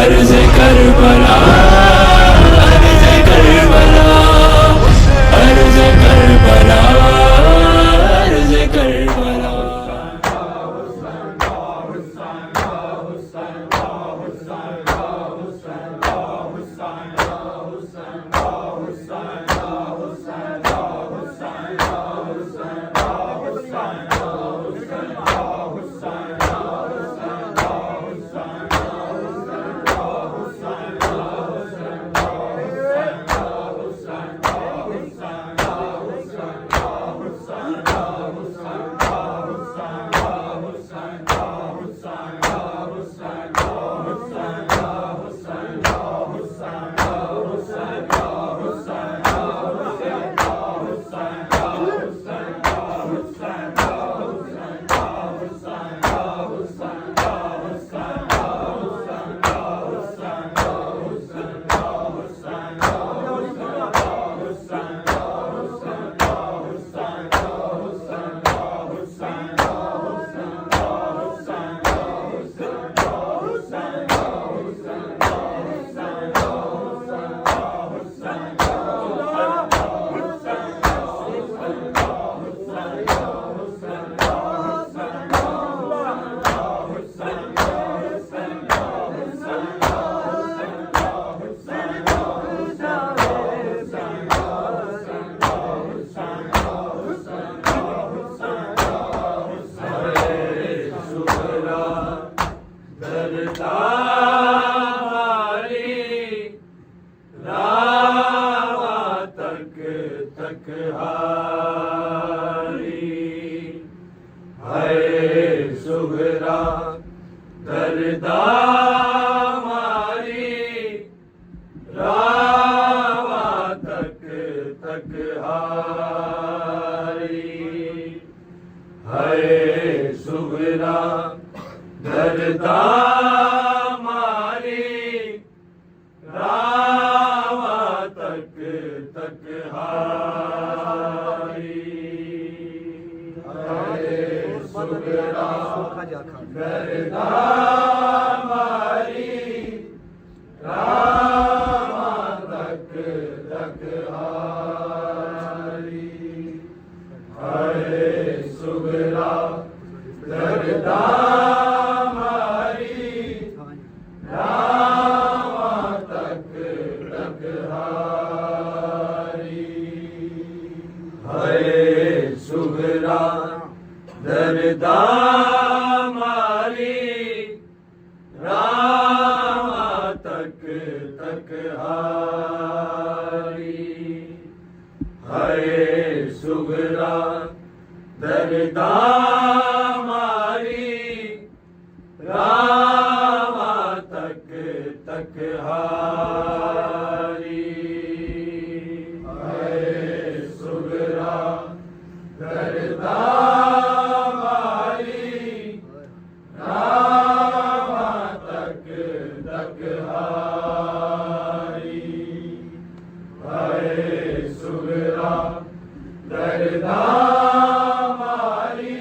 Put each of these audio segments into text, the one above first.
अर्ज़ करबला, अर्ज़ करबला, अर्ज़ करबला, अर्ज़ करबला। सुगरा दरदा मारी रावा तक तक हारी है सुगरा दरदा मारी रावा तक तक हारी सुगरा दरदा मारी रामा तक तक हारी हरे सुगरा दरदा मारी रामा तक तक हारी हरे सुगरा दरदा मारी रामा तक तक हारी हरे सुगरा दरदा मारी रामा तक तक हारी हरे सुगरा दरदा दरदा मारी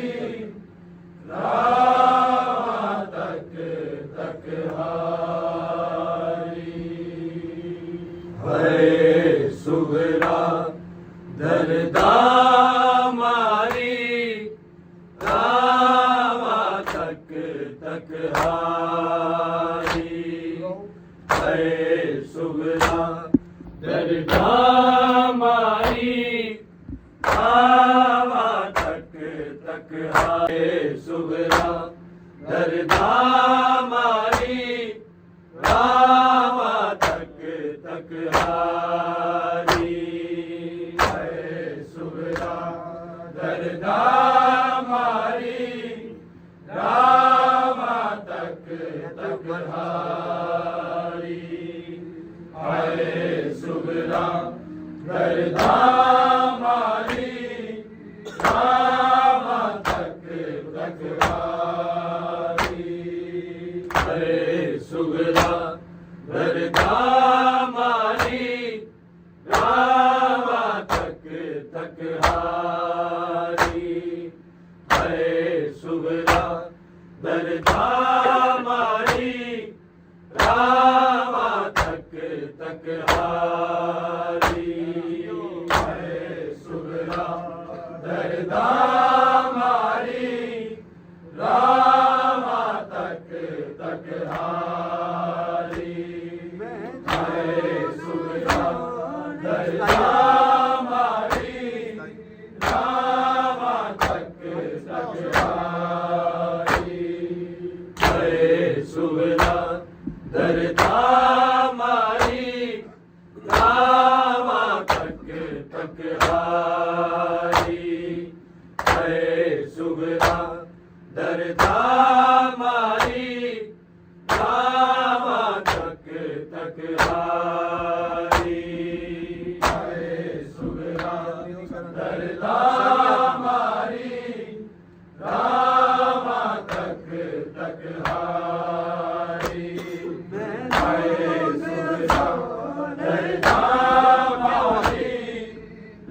रामा तक तक हारी हरे सुगरा दरदा मारी रामा तक तक हारी हरे सुगरा दरदा मारी रामा तक तक हारे सुगरा दरदा मारी रामा तक तक हारी है सुगरा दरदा मारी रामा तक तक हारी है सुगरा दरदा रामा तक तक हारी हरे सुगरा दरदा मारी रामा तक तक हारी हरे सुगरा दरदा मारी रामा तक हारी है सुगरा दरदा मारी रामा तक हारी है सुगरा दरदा मारी रामा तक हारी है सुगरा दरदा मारी रामा तक हारी है सुगरा दरदा मारी रामा तक हारी है सुगरा दरदा मारी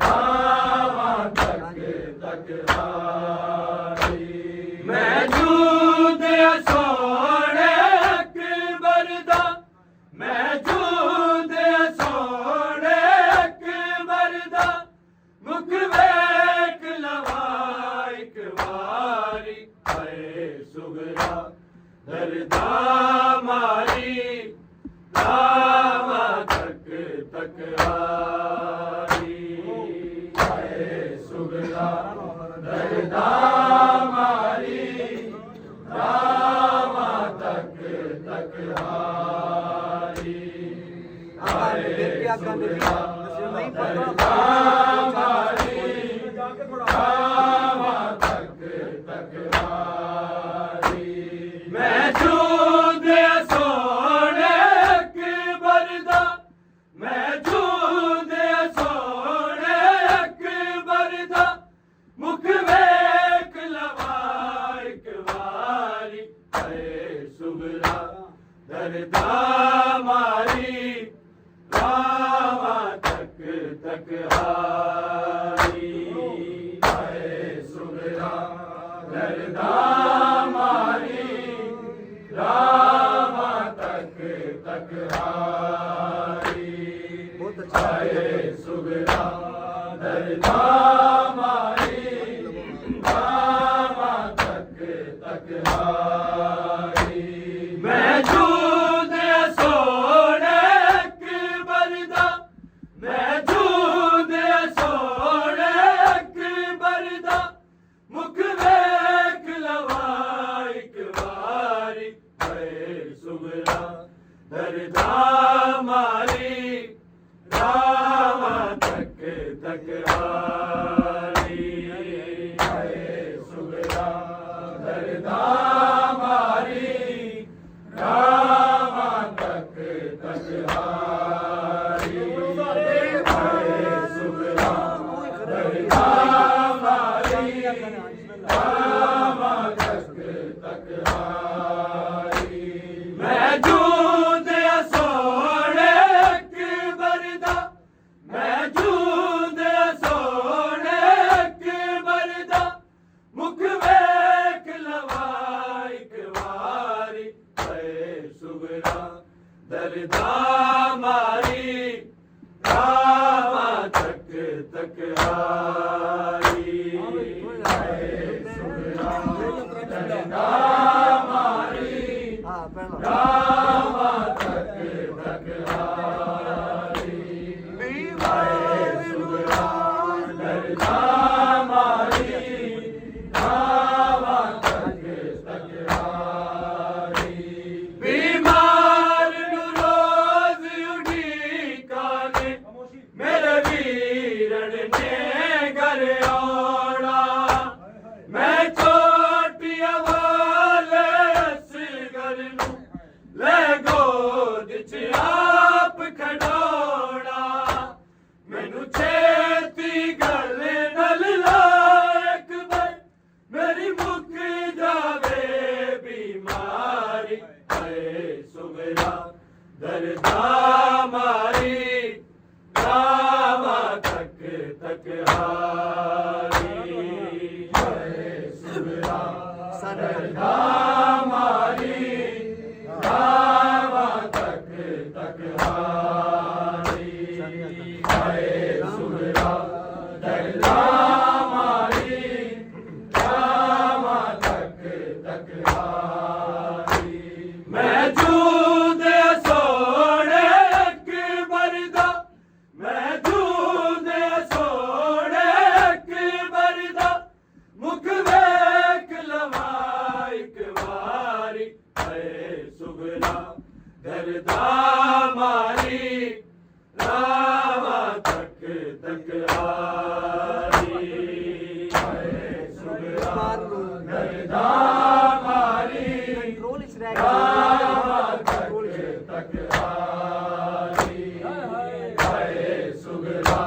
रामा तक हारी मैं जूद सोने अकबर दा मैं जूद सोने अकबर दा मुख वेख लवा एक वारी है सुगरा दरदा मारी रामा तक हारी है सुगरा दरदा मारी रामा तक हारी है सुगरा दरदा मारी रामा तक हारी मैं जूद सोने अकबर दा मैं जूद सोने अकबर दा मुख वेख लवा एक वारी है सुगरा दरदा मारी रामा तक हारी है सुगरा दरदा मारी रामा तक हारी है सुगरा दरदा मारी रामा तक हारी मैं जूद सोने अकबर दा मैं जूद सोने अकबर दा मुख वेख लवा एक वारी है सुगरा दरदा मारी रामा तक हारी है सुगरा दरदा मारी रामा तक हारी है सुगरा दरदा मारी रामा तक हारी मैं जूद सोने अकबर दा मैं जूद सोने अकबर दा मुख वेख लवा एक वारी है सुगरा दरदा मारी रामा तक हारी है सुगरा दरदा मारी रामा तक हारी है सुगरा दरदा मारी रामा तक हारी बीमार नु रोज उड़ीका ने मेरे वीरन ने घर आना मैं छोटिया वाले असगर नू ले गोद च आप खड़ोना मैनू छेती गल नल लायक बे मेरी मुक जावे बीमारी है सुगरा दरदा मारी रामा तक हारी है सुगरा दरदा मारी रामा तक हारी दरदा मारी रावा तक तक आरी सुगरा दरदा मारी रावा तक तक आरी सुगरा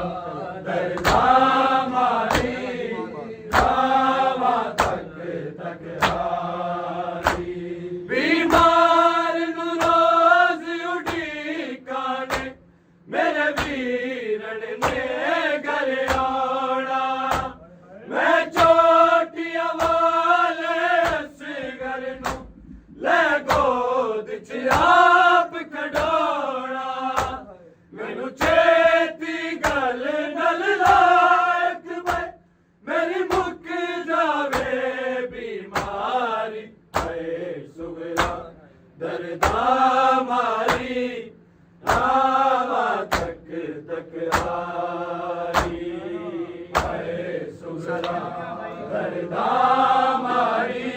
दरदा मारी रावा तक तक आरी बीमार नु रोज उड़ीकाने मेरे वीरन ने घर आना मैं चोटिया वाले असगर नु ले गोद च आप खड़ोना मैनू चेती गल नल लायक मैं मेरी मुक जावे बीमारी है सुगरा दरदा मारी रावा तक तक आरी है सुगरा दरदा मारी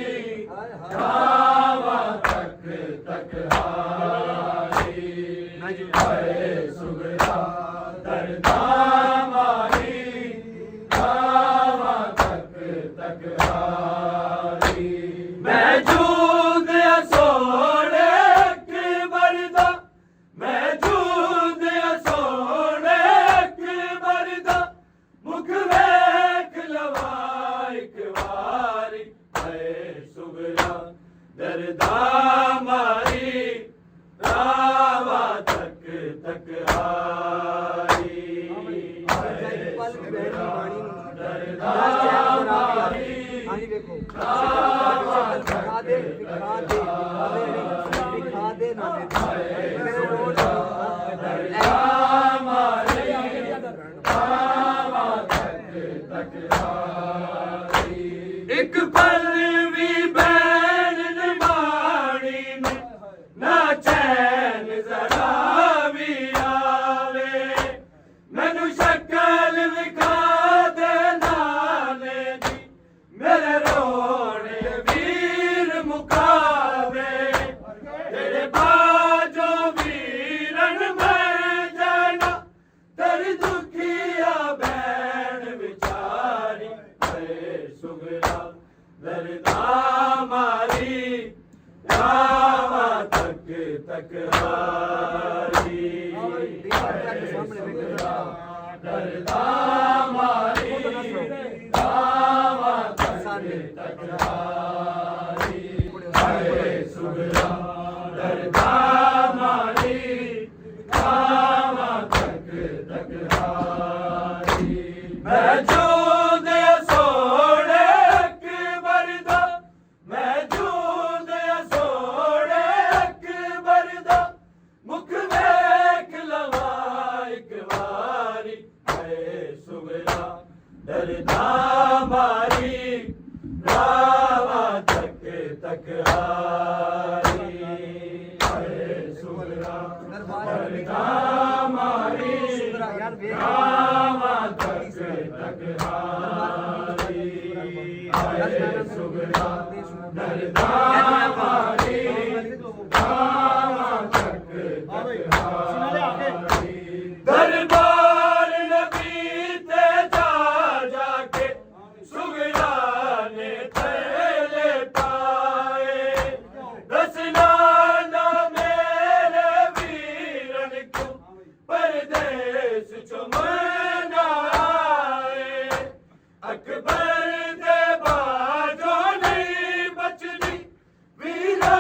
रावा तक तक आरी है सुगरा दरदा मारी रावा तक तक आरी मैं जूद सोने के बरदा मैं जूद सोने के बरदा मुख वेख लवा एक वारी है सुगरा दरदा मारी रावा तक तक आरी है सुगरा दरदा मारी एक पल भी बैन निमाणी में ना चैन जरा भी आवे मैनू शक्ल विखा दे नाने दी मेरे रोने वीर मुकावे तेरे बाजो वीरन मर जाना तेरी दुखिया बैन बिचारी है सुगरा दरदा मारी रावा तक तक आरी है सुगरा दरदा मारी रावा तक तक आरी है सुगरा दरदा मारी रावा तक तक आरी मैं जो दे सोने के बरदा मैं जो दे सोने के बरदा मुख वेख लवा एक वारी है सुगरा दरदा मारी रावा तक तक आरी है सुगरा दरदा मारी रावा तक तक आरी है सुगरा दरदा मारी रावा तक तक आरी दरबार नबी ते जा जाके सुगरा ने थैले पाए दसना ना मेरे वीरन क्यों परदेस चुमना आए अकबर दे बाजो नहीं बचनी वीरा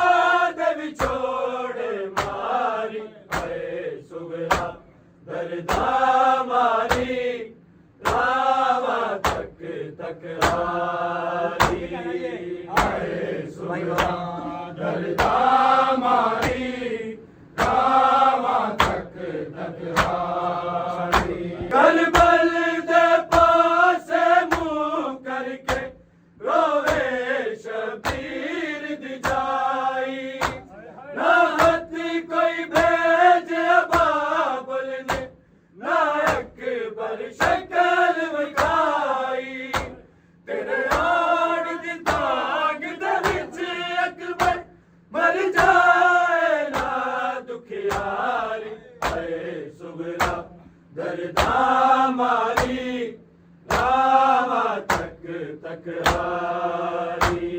दे विछोड़े मारी है सुगरा दरदा मारी रावा तक तक आरी है सुगरा दरदा मारी रावा तक तक आरी करबल दे पासे मुंह करके रोवे शबीर दी जाई ना हत्ती कोई भेज बाबुल ने ना अकबर शक्ल विखाई तेरे आड़ खियारी है सुगरा दरदा मारी रावा तक तक हारी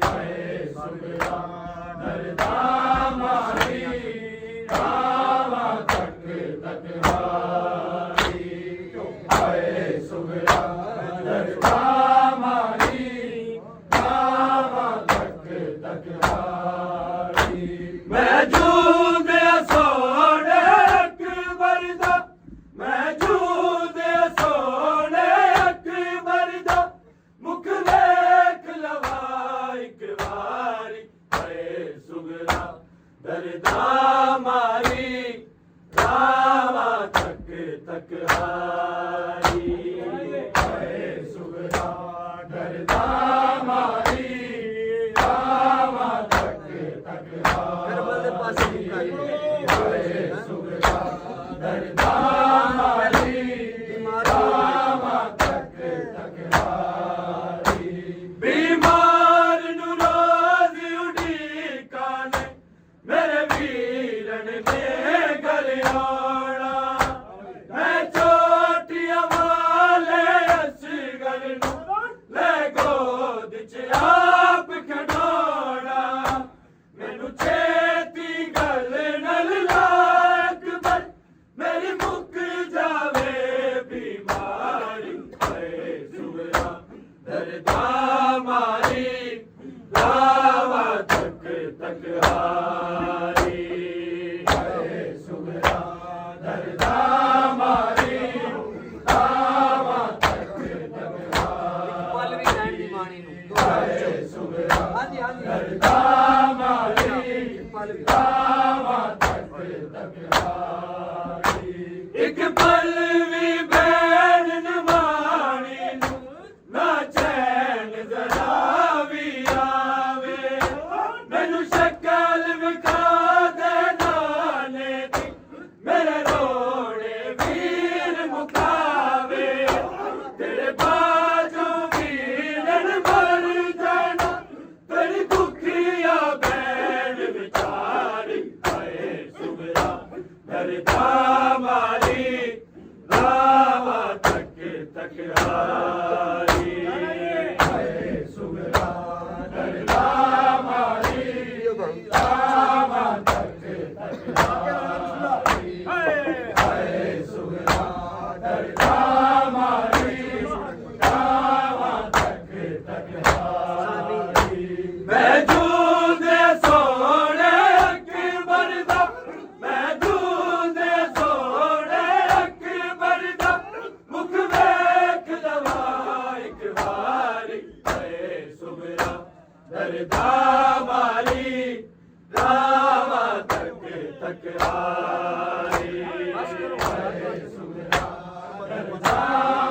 है सुगरा दरदा मारी रावा तक तक हारी है सुगरा दरदा मारी रावा तक तक हारी मैं जूदे सोने अकबर दा मैं जूदे सोने अकबर दा मुख देख लवा एक बारी है सुगरा दरदा मारी रावा तक तक हारी है सुगरा दरदा मारी रावा तक तक हारी है सुगरा दरदा मारी रावा तक तक हारी बीमार नु रोज उड़ीका ने मेरे वीरन ने घर आना मैं चोटियां वाले असगर नु ले गोद च आप खड़ोना मैनू छेती गल नल लाक पर मेरी मुक जावे बीमारी है सुगरा दरदा मारी रावा तक तक हारी है सुगरा दरदा मारी रावा तक तक हारी है सुगरा दरदा मारी रावा तक तक हारी एक पल भी बैन नवानी ना चैन जरा भी आवे मैनू शक्ल विखा दे नाने दी मेरे रोड़े वीर मुकावे तेरे बाजों वीरन मर जाना तेरी दुखिया बैन विचारी है सुगरा दरदा मारी रावा तक तक हारी है सुगरा दरदा मारी रावा तक तक हारी है सुगरा दरदा मारी रावा तक तक हारी मैं जूदे सोने अकबर दा मैं जूदे सोने अकबर दा मुख देख लवा एक बारी है सुगरा दरदा मारी रावा तक तक हारी है सुगरा दरदा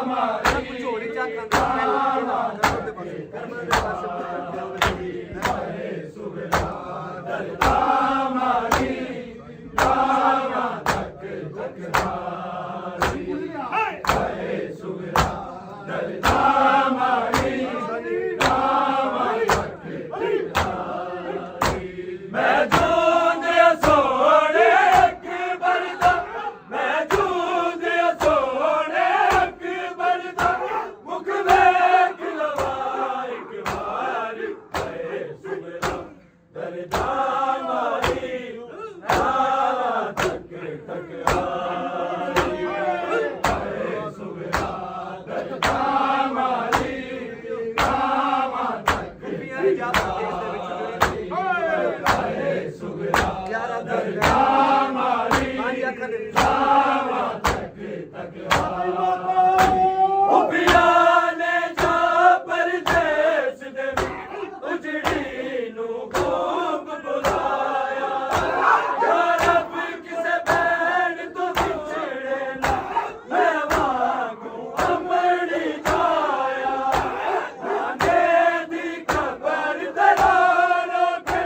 मारी रावा तक तक हारी है सुगरा दरदा मारी रावा तक तक हारी है सुगरा दरदा मारी रावा तक तक हारी मैं जूदे सोने अकबर दा मैं जूदे सोने अकबर दा मुख देख लवा एक बारी है सुगरा दरदा मारी रावा तक तक हारी है सुगरा दरदा मारी रावा तक तक हारी है सुगरा दरदा मारी रावा तक तक हारी ओ पिया ने जा परदेस दे उजड़ी नू खूब बुलाया या रब किसे बैन तो बिछड़े ना मैं वांगू अमड़ी जाया नाने दी खबर दरारों के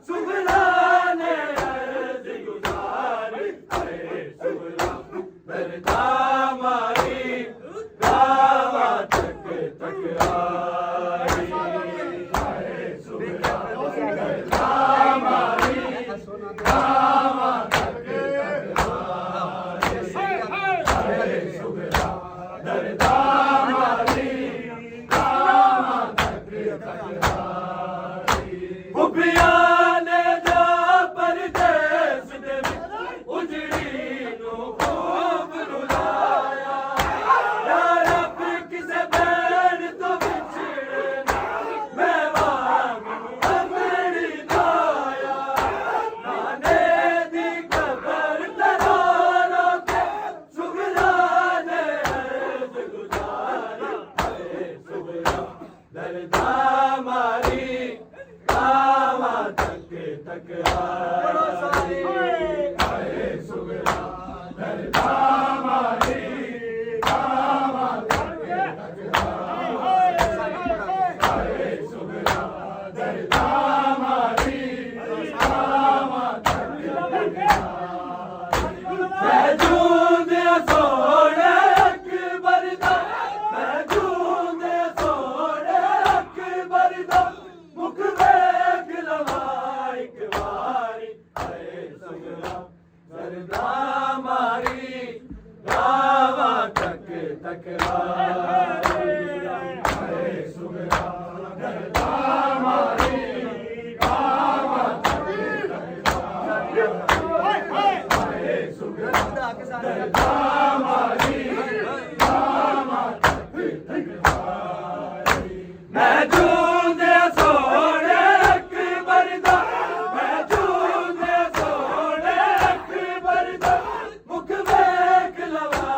सुगरा ने अर्ज गुजारी है सुगरा दरदा मारी रावा तक तक हारी है सुगरा दरदा मारी रावा दर्दा मारी रावा तक तक हारी है सुगरा दर्दा मारी रावा तक तक हारी है सुगरा दर्दा मारी रावा तक तक हारी मैं जूंदे सोने अकबर दा मैं जूंदे सोने अकबर दा मुख वेख लवा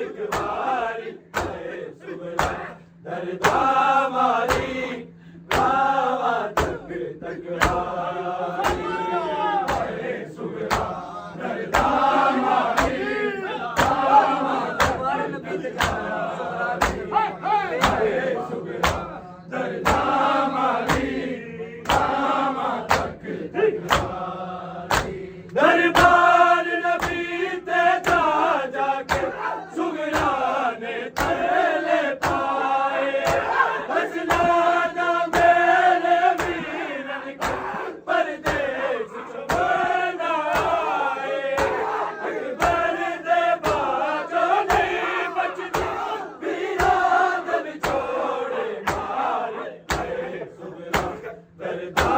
एक बारी है सुगरा दर्दा मारी रावा तक तक हारी है सुगरा दर्दा मारी रावा तक तक हारी है सुगरा दर्दा मारी रावा तक तक हारी दरबार नबी ते जा जाके सुगरा ने थले पाए हसनाना मेरे वीरन के परदेस छुपाना आए अकबर दे बाजो नहीं बचती वीरान बिछोड़े मारे है सुगरा दर्दा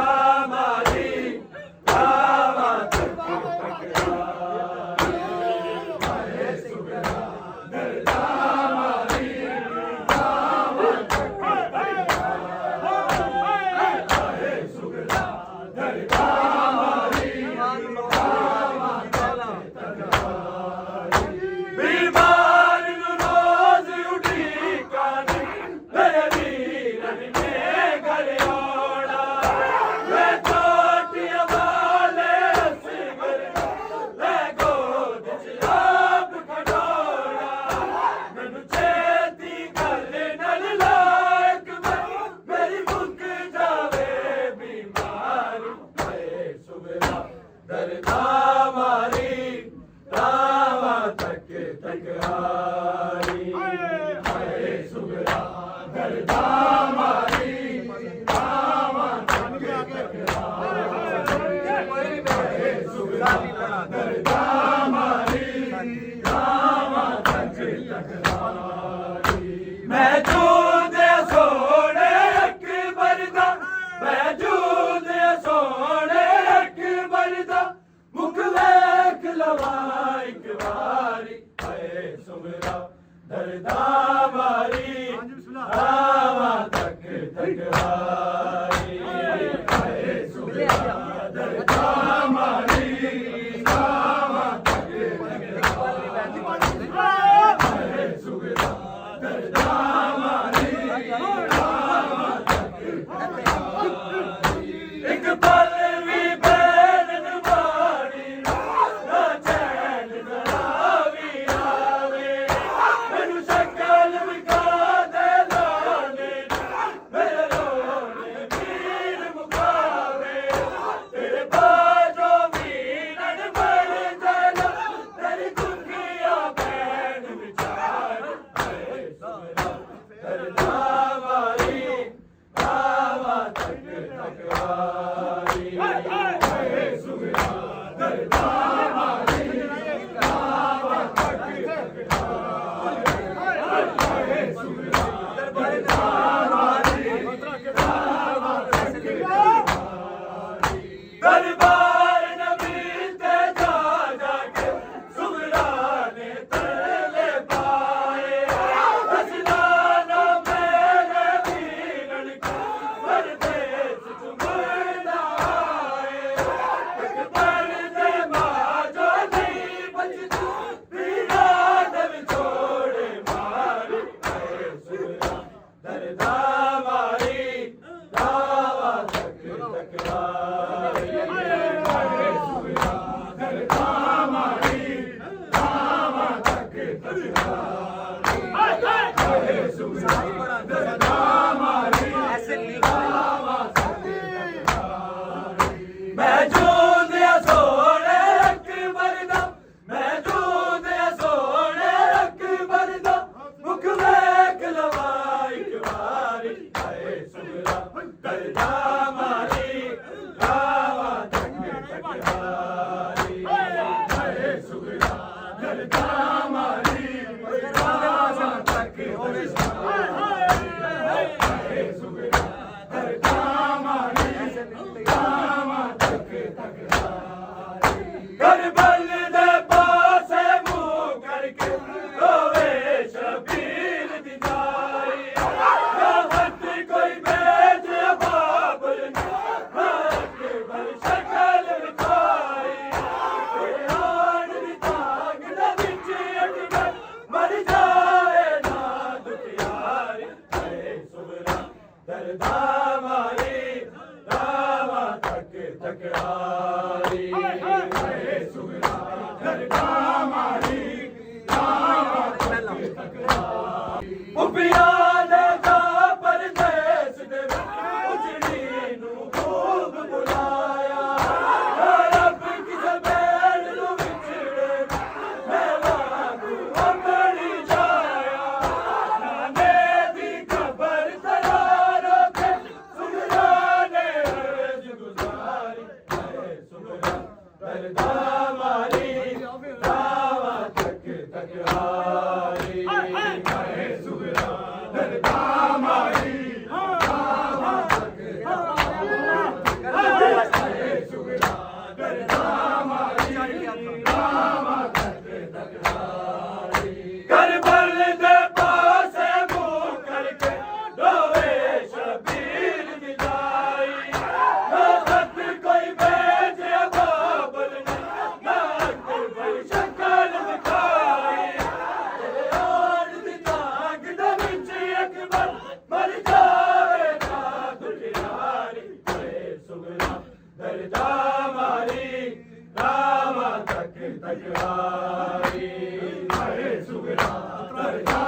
मारी रावा तक तक हारी है सुगरा दर्दा मारी रावा तक तक हारी है सुगरा दर्दा मारी रावा तक तक हारी बीमार नु रोज उठीका मेरे वीरन ने घर आना मैं चोटियां वाले सिगर मैं गोद च आप खड़ोना मैनू छेती गल नल लायक मेरी मुक जावे बीमारी है सुगरा दर्दा मारी रावा तक तक हारी है सुगरा दर्दा मारी रावा तक तक हारी है सुगरा दर्दा मारी रावा तक तक हारी मैं जूंदे सोने अकबर दा मैं जूंदे सोने अकबर दा मुख वेख लवा एक बारी है सुगरा दर्दा मारी रावा तक तक हारी है सुगरा दर्दा मारी रावा तक तक हारी है सुगरा दर्दा मारी रावा तक तक हारी एक पल भी बैरन मारी ना चैन जरा भी आवे मैनू शक्ल दरदा मारी रामा तक होवे सुगरा दरदा मारी रामा तक करबल दे पासे मुंह करके रोवे शबीर दी जारी राहत कोई भेज बाबुल रात भर शक्ल विखारी आन दी ताक दे विच अटक मर जाए ना दुखियारी सुगरा दरदा मारी रामा तक तकरारी सुगरा दरदा मारी रामा तक तकरारी पुपिया लगा परदेस दे उजड़ी नू खूब बुलाया रब किसे बैठ नू विछड़े मैं वांगू अपनी जाया नाने दी खबर तरारो के सुगरा ने अर्ज गुजारी सुगरा दरदा मारी रामा तक तकरारी सुगरा दरदा मारी रामा तक तकरारी सुगरा दरदा मारी रामा तक तकरारी करबल दे पासे मुंह करके रोवे शबीर दी जारी राहत कोई भेज बाबुल नाक भर शक्ल विखारी आन दी ताक दे विच अकबर मर जाए ना दुखियारी सुगरा दरदा मारी रामा तक तकरारी सुगरा दरदा